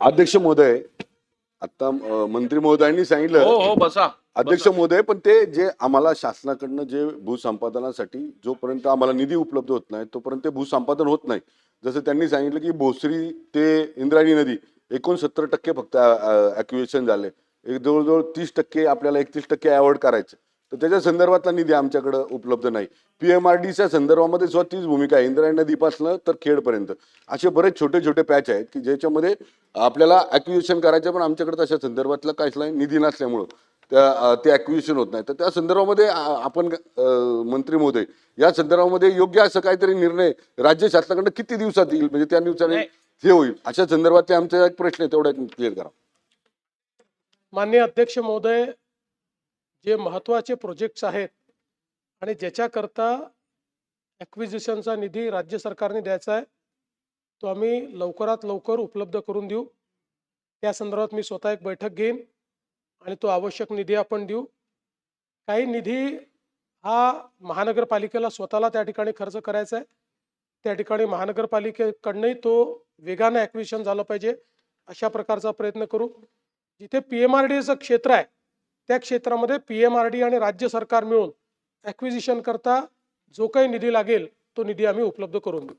अध्यक्ष महोदय, आता मंत्री महोदयांनी सांगितलं. हो हो बसा. अध्यक्ष महोदय, पण ते जे आम्हाला शासनाकडनं जे भूसंपादनासाठी जोपर्यंत आम्हाला निधी उपलब्ध होत नाही तोपर्यंत ते भूसंपादन होत नाही. जसं त्यांनी सांगितलं की भोसरी ते इंद्रायणी नदी 69% फक्त ॲक्विजिशन झाले. एक जवळजवळ 30% आपल्याला 31% अवॉर्ड करायचं. तर त्याच्या संदर्भातला निधी आमच्याकडे उपलब्ध नाही. पीएमआरडीच्या संदर्भामध्ये सुद्धा तीच भूमिका आहे. इंद्रायणी नदीपासून तर खेडपर्यंत असे बरेच छोटे छोटे पॅच आहेत की ज्याच्यामध्ये आपल्याला ॲक्विजिशन करायचं, पण आमच्याकडे तशा संदर्भातला काहीच नाही, निधी नसल्यामुळं ते ॲक्विजिशन होत नाही. तर त्या संदर्भामध्ये आपण मंत्री महोदय या संदर्भामध्ये योग्य असं काहीतरी निर्णय राज्य शासनाकडनं किती दिवसात येईल, म्हणजे त्या दिवसाने हे होईल अशा संदर्भात आमचा एक प्रश्न आहे, तेवढा क्लिअर करा. माननीय अध्यक्ष महोदय, जे महत्त्वाचे प्रोजेक्ट्स आहेत आणि ज्याच्याकरता ॲक्विजिशनचा निधी राज्य सरकारने द्यायचा आहे तो आम्ही लवकरात लवकर उपलब्ध करून देऊ. त्या संदर्भात मी स्वतः एक बैठक घेईन आणि तो आवश्यक निधी आपण देऊ. काही निधी हा महानगरपालिकेला स्वतःला त्या ठिकाणी खर्च करायचा आहे. त्या ठिकाणी महानगरपालिकेकडनंही तो वेगाने ॲक्विजिशन झालं पाहिजे अशा प्रकारचा प्रयत्न करू. जिथे पीएमआरडीचं क्षेत्र आहे त्या क्षेत्रामध्ये पीएमआरडी आणि राज्य सरकार मिळून ॲक्विजिशन करता जो काही निधी लागेल तो निधी आम्ही उपलब्ध करून देऊ.